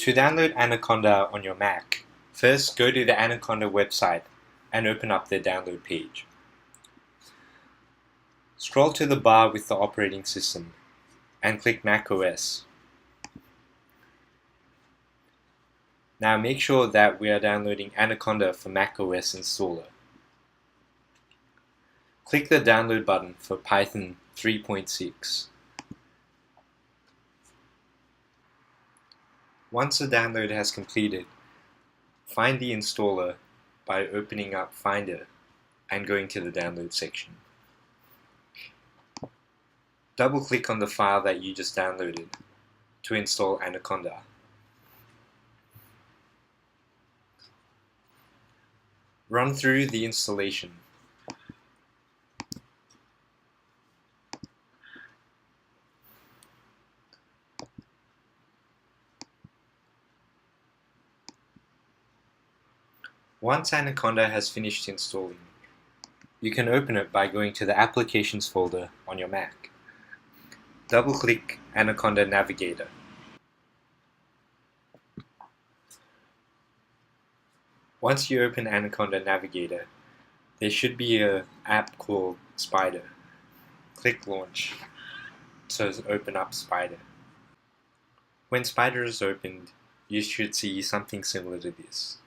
To download Anaconda on your Mac, first go to the Anaconda website and open up their download page. Scroll to the bar with the operating system and click Mac OS. Now make sure that we are downloading Anaconda for Mac OS installer. Click the download button for Python 3.6. Once the download has completed, find the installer by opening up Finder and going to the download section. Double-click on the file that you just downloaded to install Anaconda. Run through the installation. Once Anaconda has finished installing, you can open it by going to the Applications folder on your Mac. Double-click Anaconda Navigator. Once you open Anaconda Navigator, there should be an app called Spider. Click Launch to open up Spider. When Spider is opened, you should see something similar to this.